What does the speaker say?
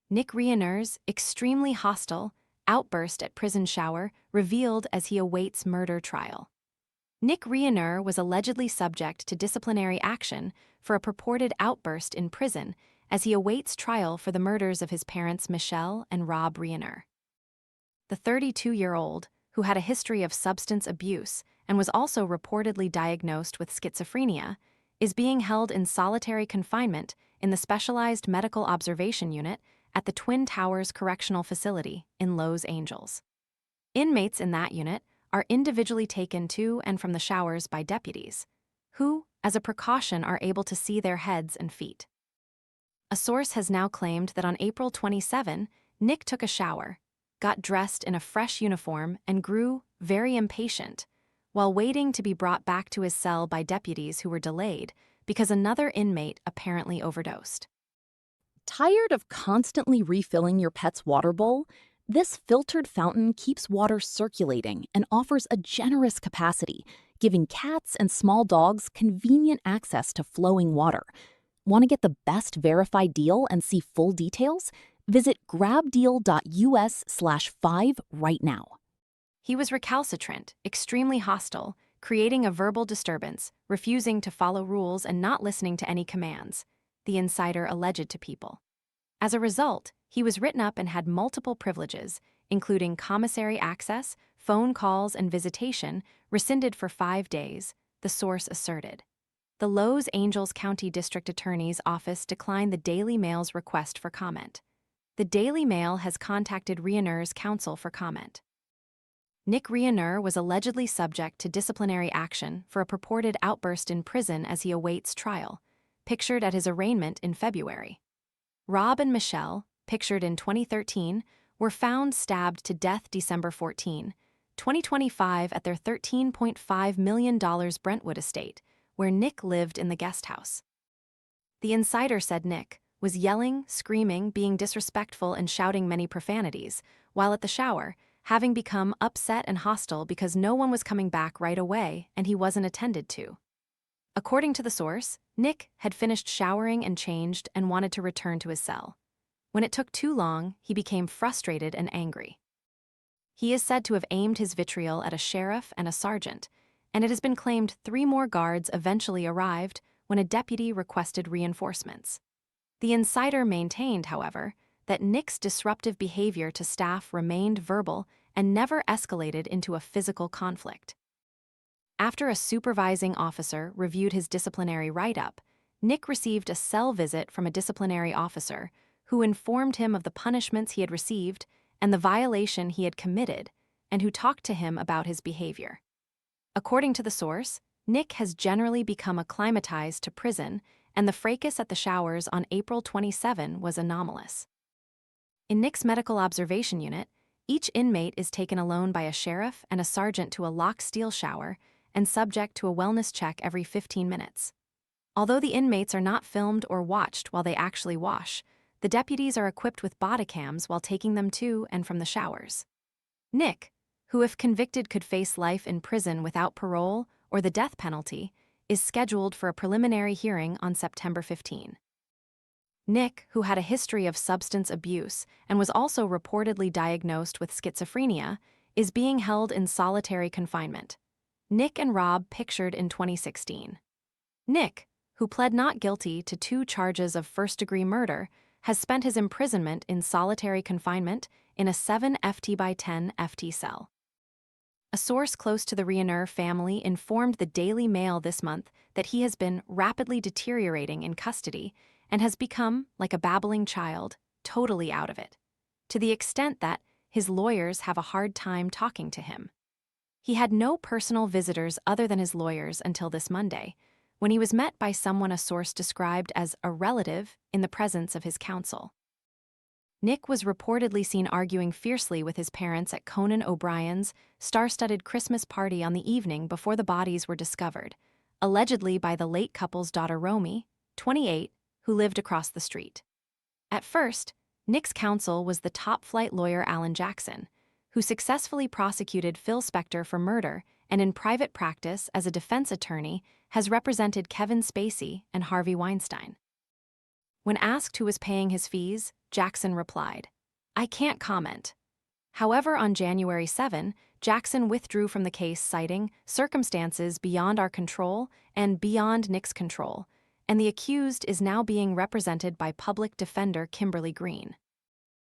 Nick Reiner's extremely hostile outburst at prison shower revealed as he awaits murder trial. Nick Reiner was allegedly subject to disciplinary action for a purported outburst in prison as he awaits trial for the murders of his parents Michele and Rob Reiner. The 32-year-old, who had a history of substance abuse and was also reportedly diagnosed with schizophrenia, is being held in solitary confinement in the Specialized Medical Observation Unit at the Twin Towers Correctional Facility in Los Angeles. Inmates in that unit are individually taken to and from the showers by deputies, who, as a precaution, are able to see their heads and feet. A source has now claimed that on April 27, Nick took a shower, got dressed in a fresh uniform, and grew very impatient while waiting to be brought back to his cell by deputies who were delayed because another inmate apparently overdosed. Tired of constantly refilling your pet's water bowl? This filtered fountain keeps water circulating and offers a generous capacity, giving cats and small dogs convenient access to flowing water. Want to get the best verified deal and see full details? Visit grabdeal.us/5 right now. He was recalcitrant, extremely hostile, creating a verbal disturbance, refusing to follow rules and not listening to any commands, the insider alleged to People. As a result, he was written up and had multiple privileges, including commissary access, phone calls, and visitation, rescinded for 5 days, the source asserted. The Los Angeles County District Attorney's Office declined the Daily Mail's request for comment. The Daily Mail has contacted Reiner's counsel for comment. Nick Reiner was allegedly subject to disciplinary action for a purported outburst in prison as he awaits trial, pictured at his arraignment in February. Rob and Michele, pictured in 2013, were found stabbed to death December 14, 2025 at their $13.5 million Brentwood estate, where Nick lived in the guest house. The insider said Nick was yelling, screaming, being disrespectful, and shouting many profanities, while at the shower, having become upset and hostile because no one was coming back right away and he wasn't attended to. According to the source, Nick had finished showering and changed and wanted to return to his cell. When it took too long, he became frustrated and angry. He is said to have aimed his vitriol at a sheriff and a sergeant, and it has been claimed 3 more guards eventually arrived when a deputy requested reinforcements. The insider maintained, however, that Nick's disruptive behavior to staff remained verbal and never escalated into a physical conflict. After a supervising officer reviewed his disciplinary write-up, Nick received a cell visit from a disciplinary officer who informed him of the punishments he had received and the violation he had committed, and who talked to him about his behavior. According to the source, Nick has generally become acclimatized to prison, and the fracas at the showers on April 27 was anomalous. In Nick's medical observation unit, each inmate is taken alone by a sheriff and a sergeant to a locked steel shower and subject to a wellness check every 15 minutes. Although the inmates are not filmed or watched while they actually wash, the deputies are equipped with body cams while taking them to and from the showers. Nick, who if convicted could face life in prison without parole or the death penalty, is scheduled for a preliminary hearing on September 15. Nick, who had a history of substance abuse and was also reportedly diagnosed with schizophrenia, is being held in solitary confinement. Nick and Rob, pictured in 2016. Nick, who pled not guilty to 2 charges of first-degree murder, has spent his imprisonment in solitary confinement in a 7 FT by 10 FT cell. A source close to the Reiner family informed the Daily Mail this month that he has been rapidly deteriorating in custody and has become, like a babbling child, totally out of it, to the extent that his lawyers have a hard time talking to him. He had no personal visitors other than his lawyers until this Monday, when he was met by someone a source described as a relative in the presence of his counsel. Nick was reportedly seen arguing fiercely with his parents at Conan O'Brien's star-studded Christmas party on the evening before the bodies were discovered, allegedly by the late couple's daughter Romy, 28, who lived across the street. At first, Nick's counsel was the top-flight lawyer Alan Jackson, who successfully prosecuted Phil Spector for murder and in private practice as a defense attorney has represented Kevin Spacey and Harvey Weinstein. When asked who was paying his fees, Jackson replied, "I can't comment." However, on January 7, Jackson withdrew from the case, citing circumstances beyond our control and beyond Nick's control, and the accused is now being represented by public defender Kimberly Green.